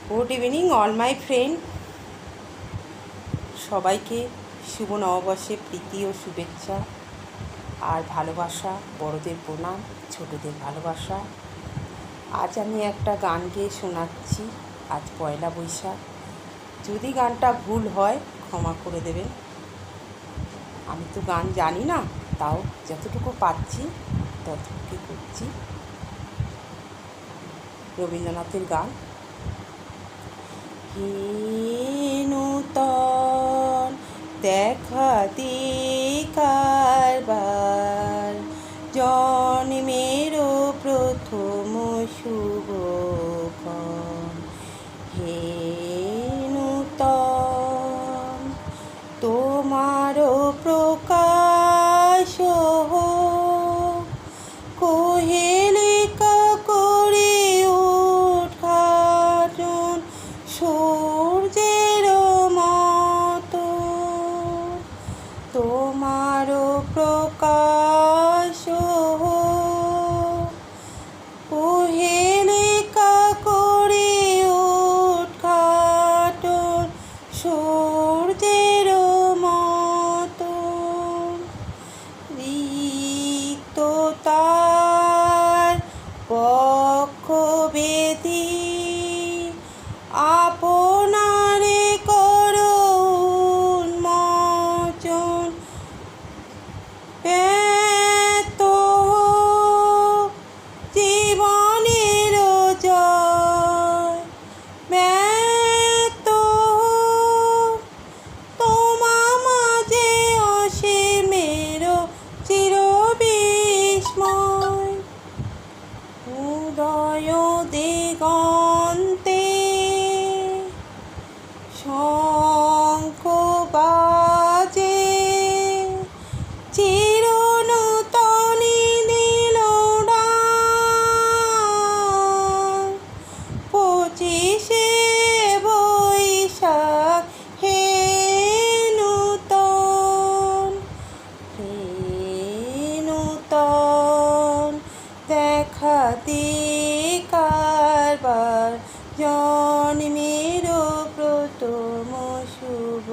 Good evening all my friend. সবাইকে শুভ নববর্ষে প্রীতি ও শুভেচ্ছা আর ভালোবাসা। বড়দের প্রণাম, ছোটদের ভালোবাসা। আজ আমি একটা গান গেয়ে শোনাচ্ছি। আজ পয়লা বৈশাখ। যদি গানটা ভুল হয় ক্ষমা করে দেবেন। আমি তো গান জানি না, তাও যতটুকু পাচ্ছি ততটুকু করছি। রবীন্দ্রনাথের গান। হে নূতন দেখা দে কারবার, জন্মেরও প্রথম শুভক্ষণ। হে নূতন তোমারও প্রকাশ হোক, কোহেলিকা করে উদ্ঘাটন সূর্যের মতো। তোমারও প্রকাশ হোক, কোহেলিকা করে উদ্ঘাটন সূর্যের মতো। রিক্ততার বক্ষ বেদি আপনারে করো উন্মোচন, ব্যর্থ জীবনের জয়, ব্যর্থ তোমা মাঝে অসীমের চির বিস্ময়। উদয় দিগন্তে শঙ্খ বাজে, চির নূতনী দিল ডাক। 25শে বৈশাখ হে নূতন, হে নূতন দেখা দে কারবার, জন্মেরও প্রথম শুভ